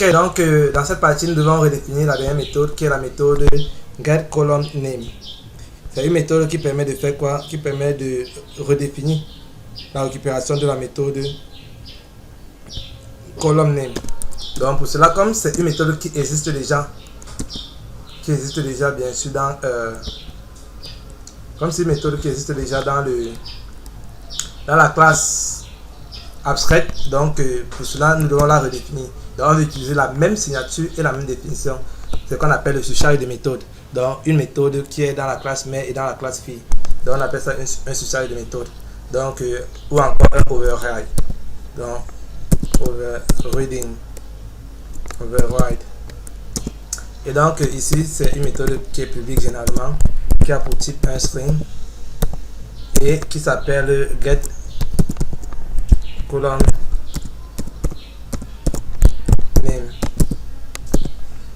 Ok, donc dans cette partie, nous devons redéfinir la dernière méthode qui est la méthode getColumnName. C'est une méthode qui permet de faire quoi? Qui permet de redéfinir la récupération de la méthode columnName. Donc pour cela, comme c'est une méthode qui existe déjà bien sûr dans comme c'est une méthode qui existe déjà dans la classe abstraite, donc pour cela nous devons la redéfinir. Donc on va utiliser la même signature et la même définition, ce qu'on appelle le surcharge de méthode. Donc une méthode qui est dans la classe mère et dans la classe fille, donc on appelle ça un surcharge de méthode. Donc ou encore un override. Donc override. Et donc ici c'est une méthode qui est publique généralement, qui a pour type un string et qui s'appelle getColumnName.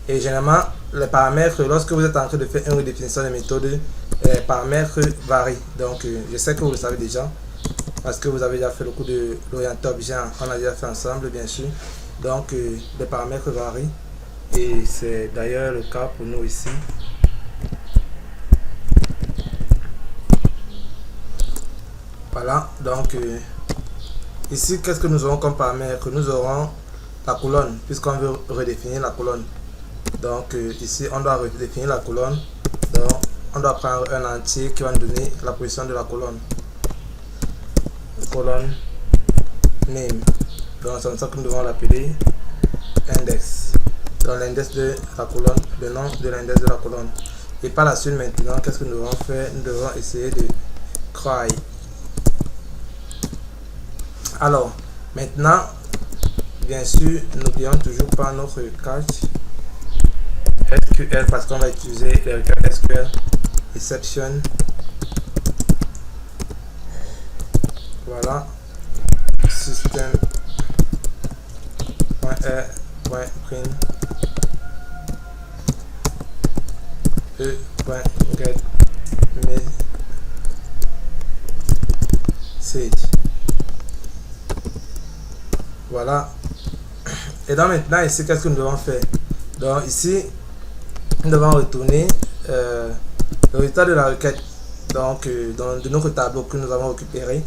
Et généralement les paramètres, lorsque vous êtes en train de faire une redéfinition de méthode, les paramètres varient. Donc je sais que vous le savez déjà parce que vous avez déjà fait le coup de l'orienté objet, on a déjà fait ensemble bien sûr. Donc les paramètres varient et c'est d'ailleurs le cas pour nous ici. Voilà, donc ici qu'est-ce que nous aurons comme paramètre? Nous aurons la colonne puisqu'on veut redéfinir la colonne. Donc ici on doit redéfinir la colonne, donc on doit prendre un entier qui va nous donner la position de la colonne. Colonne name, donc c'est comme ça que nous devons l'appeler index, donc l'index de la colonne, le nom de l'index de la colonne. Et par la suite maintenant qu'est-ce que nous devons faire? Nous devons essayer de cry. Alors maintenant bien sûr n'oublions toujours pas notre cache SQL parce qu'on va utiliser le requêtes SQL exception. Voilà, system.r.print e.get message. Voilà. Et donc maintenant ici qu'est-ce que nous devons faire? Donc ici nous devons retourner le résultat de la requête, donc de notre tableau que nous avons récupéré.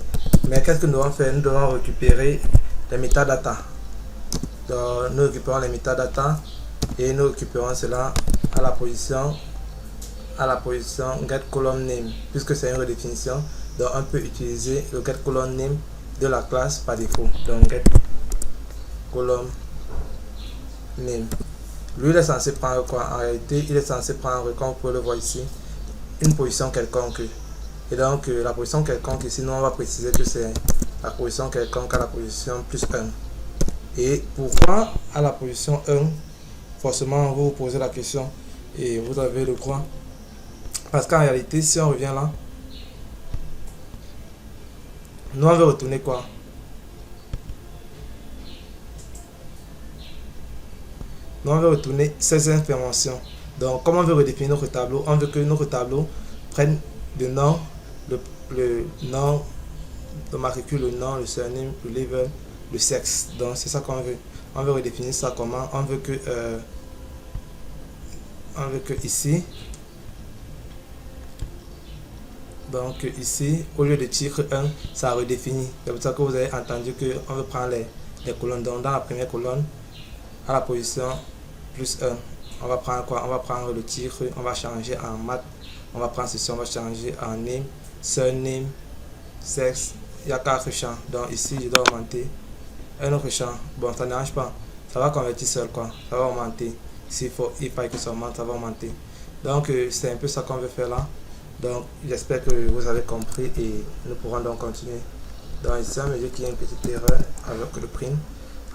Mais qu'est-ce que nous devons faire? Nous devons récupérer les metadata. Donc nous récupérons les metadata et nous récupérons cela à la position getColumnName, puisque c'est une redéfinition. Donc on peut utiliser le getColumnName de la classe par défaut. Donc getColumnName. Lui il est censé prendre quoi? En réalité il est censé prendre, comme vous pouvez le voir ici, une position quelconque. Et donc la position quelconque ici, nous on va préciser que c'est la position quelconque à la position plus 1. Et pourquoi à la position 1? Forcément vous vous posez la question et vous avez le droit. Parce qu'en réalité si on revient là, nous on veut retourner quoi? Nous on veut retourner ces informations. Donc comme on veut redéfinir notre tableau, on veut que notre tableau prenne le nom, le nom, le matricule, le nom, le surname, le level, le sexe. Donc c'est ça qu'on veut. On veut redéfinir ça comment? On veut que ici, donc ici au lieu de titre 1 ça redéfinit. C'est pour ça que vous avez entendu que on veut prendre les colonnes. Donc dans la première colonne à la position plus 1 on va prendre quoi? On va prendre le titre, on va changer en math, on va prendre ceci, on va changer en name, surname, sexe. Il y a 4 champs, donc ici je dois augmenter un autre champ. Bon ça n'arrange pas, ça va convertir seul quoi, ça va augmenter. S'il faut, il faut que ça augmente, ça va augmenter. Donc c'est un peu ça qu'on veut faire là. Donc j'espère que vous avez compris et nous pourrons donc continuer. Donc ici on me dit qu'il y a une petite erreur avec le print.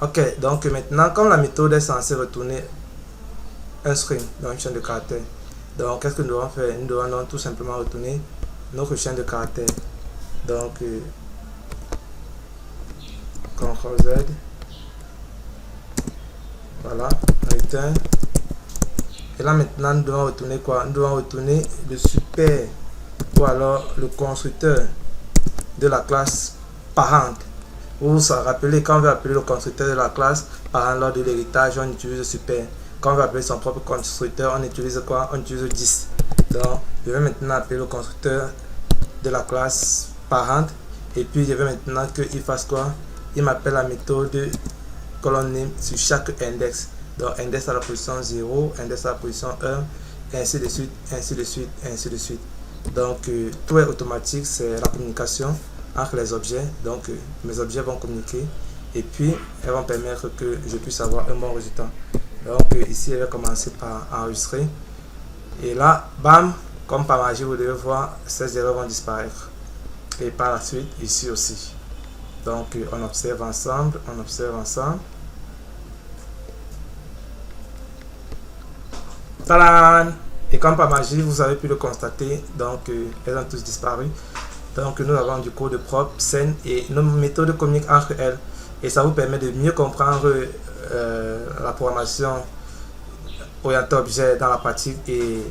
Ok, donc maintenant comme la méthode est censée retourner un string, donc une chaîne de caractères, donc qu'est-ce que nous devons faire? Nous devons donc tout simplement retourner notre chaîne de caractères. Donc CTRL Z, voilà, return. Et là maintenant nous devons retourner quoi? Nous devons retourner le super ou alors le constructeur de la classe parente. Vous vous rappelez quand on veut appeler le constructeur de la classe, parent lors de l'héritage, on utilise super. Quand on veut appeler son propre constructeur, on utilise quoi? On utilise 10. Donc, je vais maintenant appeler le constructeur de la classe parent. Et puis, je vais maintenant qu'il fasse quoi? Il m'appelle la méthode colonne name sur chaque index. Donc, index à la position 0, index à la position 1, et ainsi de suite, ainsi de suite, ainsi de suite. Donc, tout est automatique, c'est la communication entre les objets. Donc, mes objets vont communiquer et puis elles vont permettre que je puisse avoir un bon résultat. Donc, ici, elle va commencer par enregistrer. Et là, bam, comme par magie, vous devez voir, ces erreurs vont disparaître. Et par la suite, ici aussi. Donc, on observe ensemble, on observe ensemble. Tadam! Et comme par magie, vous avez pu le constater, donc elles ont tous disparu. Donc nous avons du code propre, sain et nos méthodes communiquent entre elles. Et ça vous permet de mieux comprendre la programmation orientée objet dans la pratique et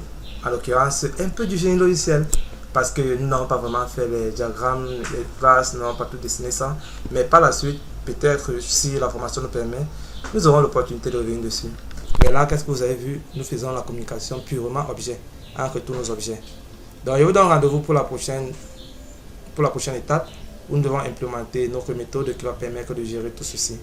en l'occurrence un peu du génie logiciel. Parce que nous n'avons pas vraiment fait les diagrammes, les classes, nous n'avons pas tout dessiné ça. Mais par la suite, peut-être si la formation nous permet, nous aurons l'opportunité de revenir dessus. Mais là, qu'est-ce que vous avez vu? Nous faisons la communication purement objet, entre tous nos objets. Donc, je vous donne rendez-vous pour la prochaine étape où nous devons implémenter notre méthode qui va permettre de gérer tout ceci.